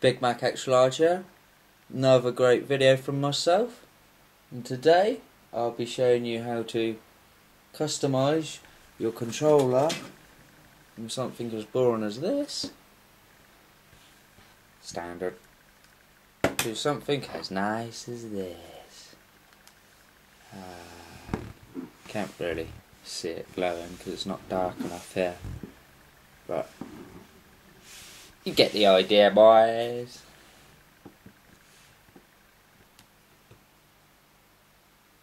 BIGmac X Large here. Another great video from myself, and today I'll be showing you how to customize your controller from something as boring as this standard to something as nice as this. Can't really see it glowing because it's not dark enough here, but you get the idea, boys.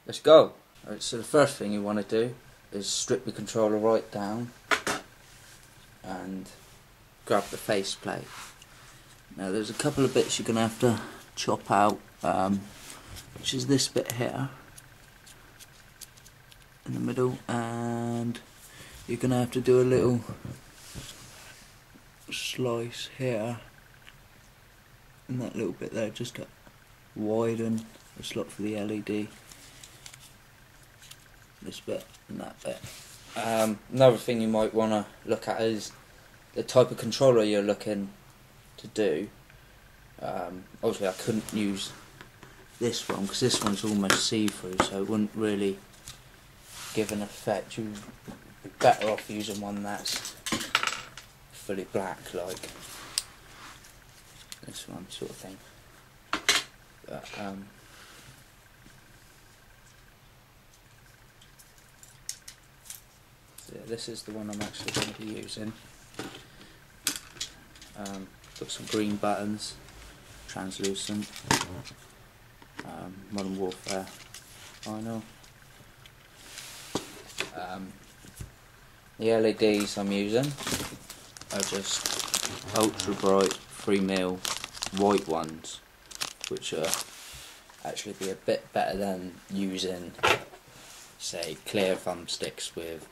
Let's go. Alright, so the first thing you want to do is strip the controller right down and grab the faceplate. Now there's a couple of bits you're going to have to chop out, which is this bit here in the middle, and you're going to have to do a little slice here and that little bit there just to widen the slot for the LED. This bit and that bit. Another thing you might want to look at is the type of controller you're looking to do. Obviously I couldn't use this one because this one's almost see-through, so it wouldn't really give an effect. You'd be better off using one that's fully black, like this one sort of thing. But, so yeah, this is the one I'm actually going to be using. Got some green buttons, translucent, Modern Warfare vinyl. The LEDs I'm using are just ultra bright 3mm white ones, which are actually be a bit better than using, say, clear thumbsticks with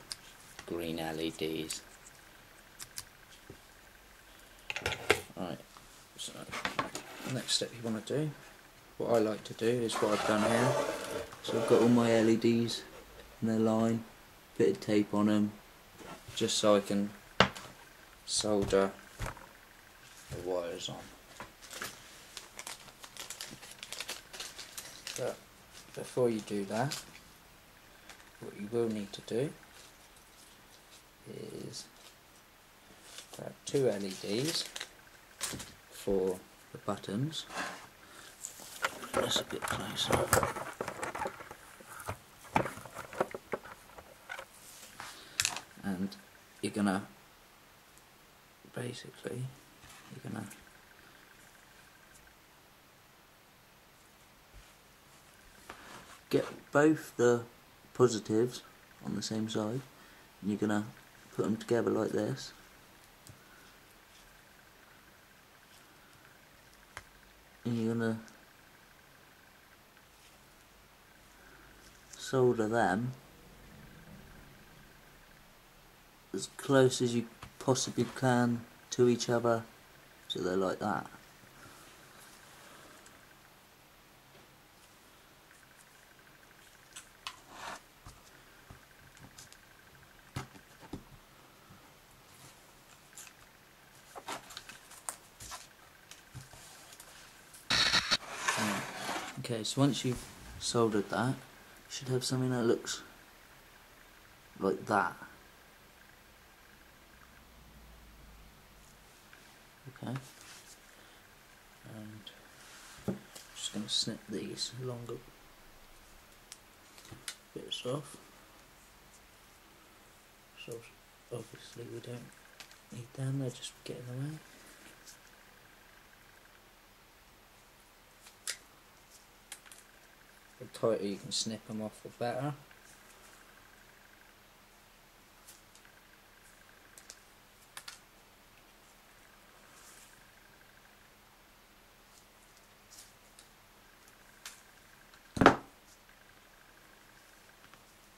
green LEDs. Right, so the next step you want to do, what I like to do is what I've done here. So I've got all my LEDs in their line, bit of tape on them, just so I can solder the wires on. But before you do that, what you will need to do is grab two LEDs for the buttons. That's a bit closer. And you're gonna basically get both the positives on the same side, and you're gonna put them together like this. And you're gonna solder them as close as you possibly can to each other, so they're like that. Okay, so once you've soldered that, you should have something that looks like that. Okay, and I'm just going to snip these longer bits off. So obviously we don't need them, they're just getting away. The tighter you can snip them off, the better.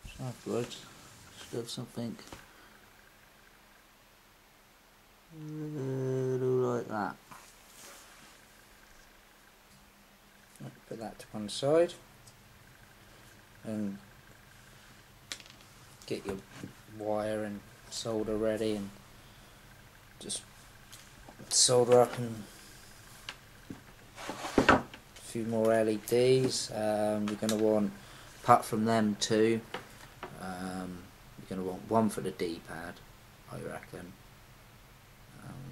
So afterwards, just have something little like that. Put that to one side. And get your wire and solder ready, and just solder up and few more LEDs. You're going to want, apart from them two, you're going to want one for the D-pad, I reckon.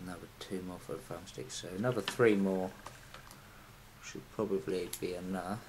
Another 2 more for the thumbstick, so another 3 more should probably be enough.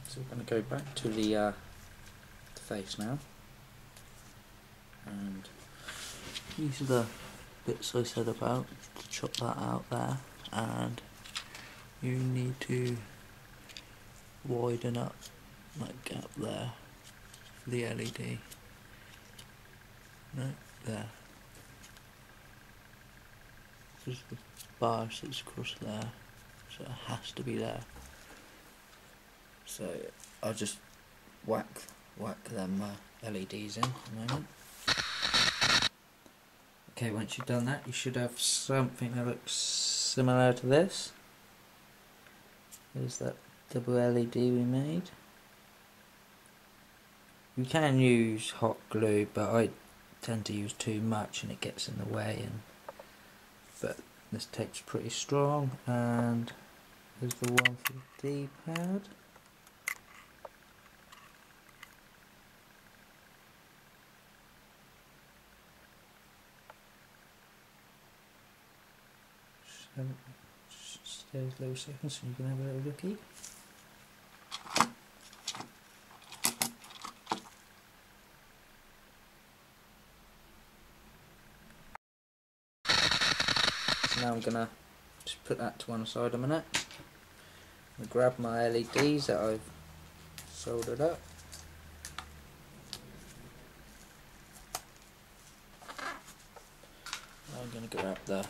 So we're going to go back to the face now, and these are the bits I said about, to chop that out there, and you need to widen up that gap there for the LED. No, there. Because the bar sits across there, so it has to be there. So I'll just whack them LEDs in a moment. Okay, once you've done that, you should have something that looks similar to this. There's that double LED we made. You can use hot glue, but I tend to use too much and it gets in the way. But this tape's pretty strong, and there's the one for the D-pad. Just stay a little second so you can have a little looky. So now I'm gonna just put that to one side a minute. I'm gonna grab my LEDs that I've soldered up. I'm gonna grab the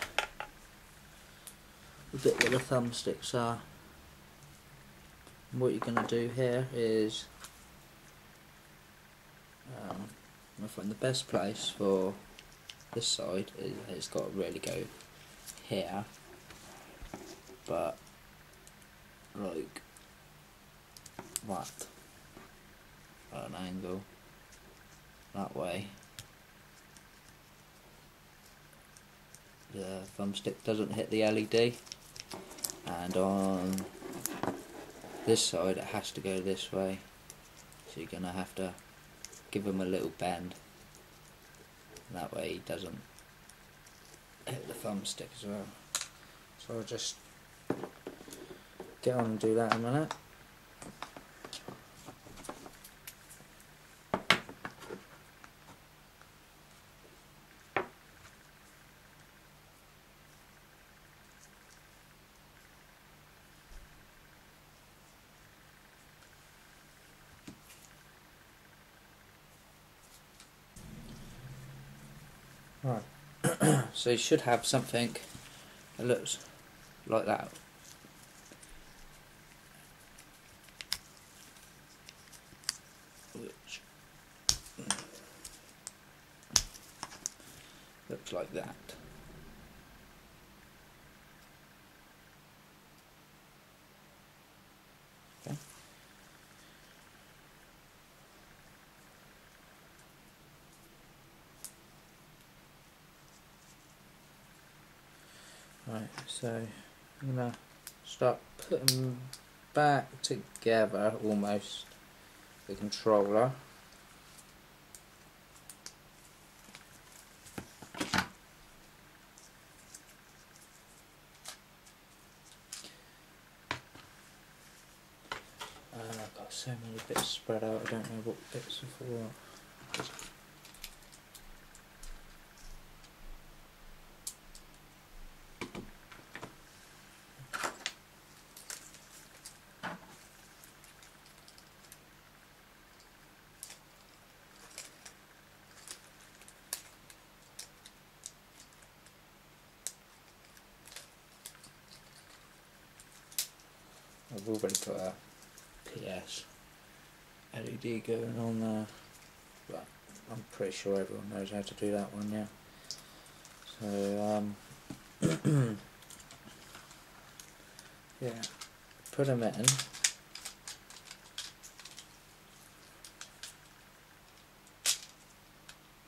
bit where the thumbsticks are. And what you're going to do here is I find the best place for this side is it's got to really go here, but like that at an angle that way. The thumbstick doesn't hit the LED, and on this side it has to go this way, so you're going to have to give him a little bend, that way he doesn't hit the thumbstick as well. So I'll just get on and do that in a minute. Right, so you should have something that looks like that. Which looks like that. Okay. Right, so I'm going to start putting back together almost the controller. I've got so many bits spread out, I don't know what bits are for what. I've already got a PS LED going on there, but I'm pretty sure everyone knows how to do that one, yeah. So yeah, put them in.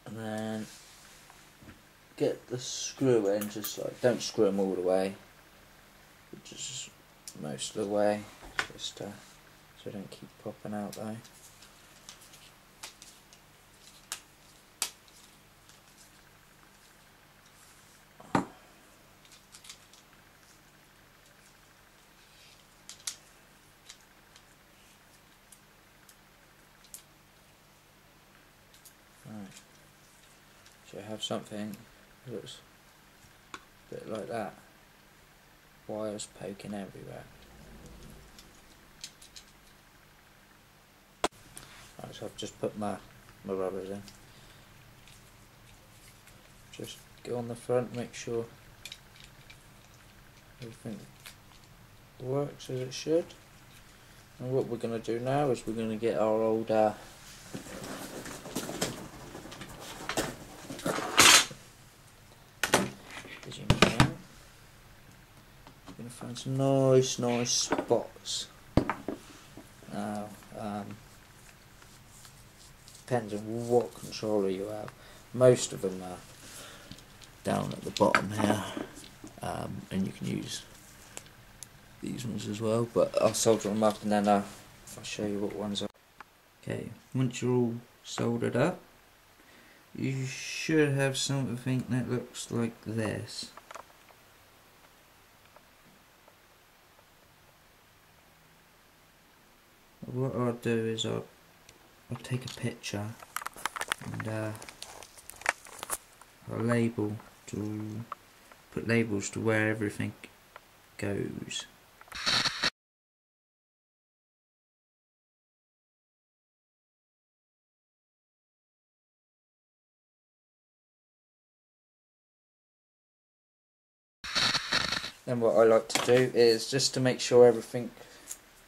And then get the screw in, just like, don't screw them all the way, just most of the way, just so they don't keep popping out though. Right. So you have something that looks a bit like that. Wires poking everywhere. Right, so I've just put my rubbers in. Just go on the front, make sure everything works as it should. And what we're going to do now is we're going to get our old going to find some nice spots. Now, depends on what controller you have. Most of them are down at the bottom here, and you can use these ones as well, but I'll solder them up and then I'll show you what ones are. Okay, once you're all soldered up, you should have something that looks like this. What I'll do is I'll take a picture and I'll put labels to where everything goes. Then what I like to do is, just to make sure everything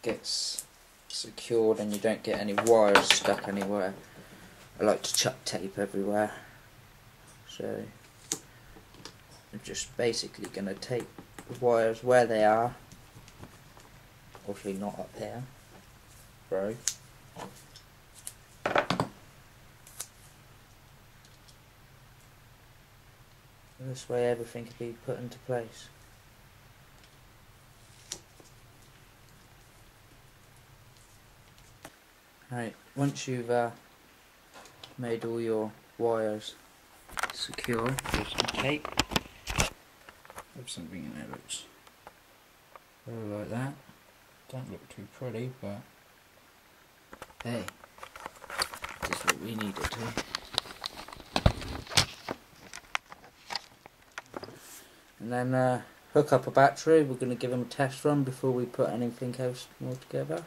gets secured and you don't get any wires stuck anywhere, I like to chuck tape everywhere. So I'm just basically going to tape the wires where they are, obviously not up here, bro. This way everything can be put into place. Right, once you've made all your wires secure with some tape, have something in there that looks like that. Don't look too pretty, but hey, that's what we need it to. And then hook up a battery. We're going to give them a test run before we put anything else more together.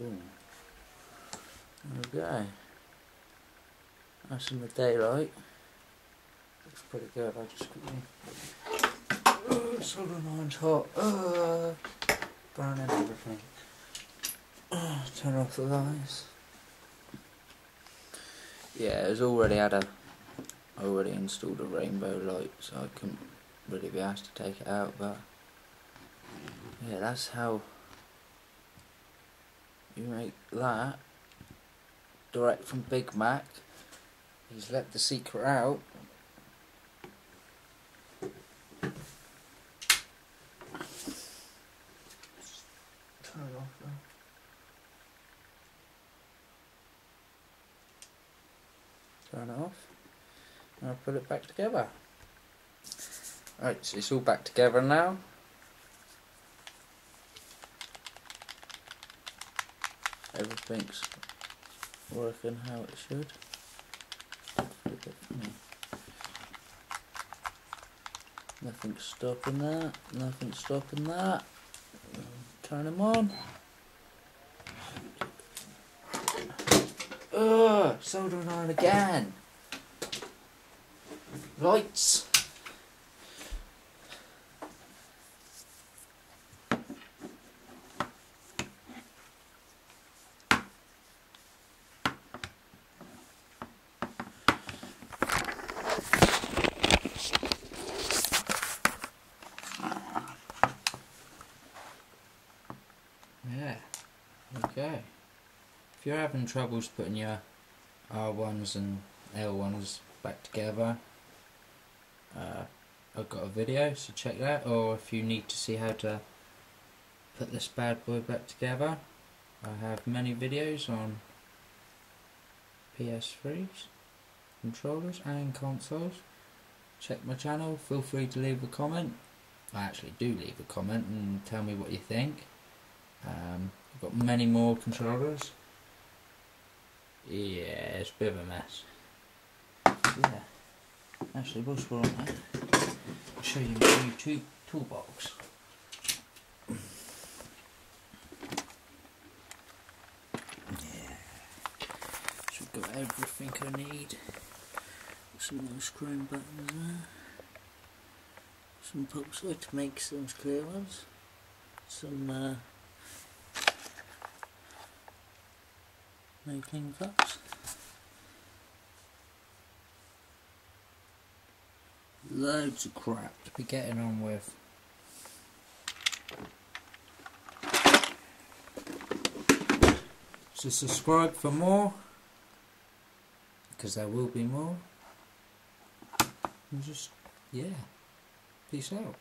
Ooh. Okay, that's in the daylight. Looks pretty good. I just quickly. Solder iron's hot. Burning everything. Turn off the lights. Yeah, it's already installed a rainbow light, so I couldn't really be asked to take it out. But yeah, that's how you make that direct from BIGmac. He's let the secret out. Turn it off now. Turn it off. And I'll put it back together. Right, so it's all back together now. Everything's working how it should. Flip it for me. Nothing's stopping that. Nothing's stopping that. Turn them on. Ugh! Soldering iron again. Lights. Yeah, okay. If you're having troubles putting your R1s and L1s back together, I've got a video, so check that. Or if you need to see how to put this bad boy back together, I have many videos on PS3s, controllers and consoles. Check my channel, feel free to leave a comment. I actually do leave a comment and tell me what you think. I've got many more controllers. Yeah, it's a bit of a mess. Yeah, actually whilst we're on that, I'll show you my new toolbox. Yeah, so we've got everything I need. Some nice chrome buttons there. Some pulsar to make some clear ones. Some making cups. Loads of crap to be getting on with. So subscribe for more, because there will be more. And just, yeah, peace out.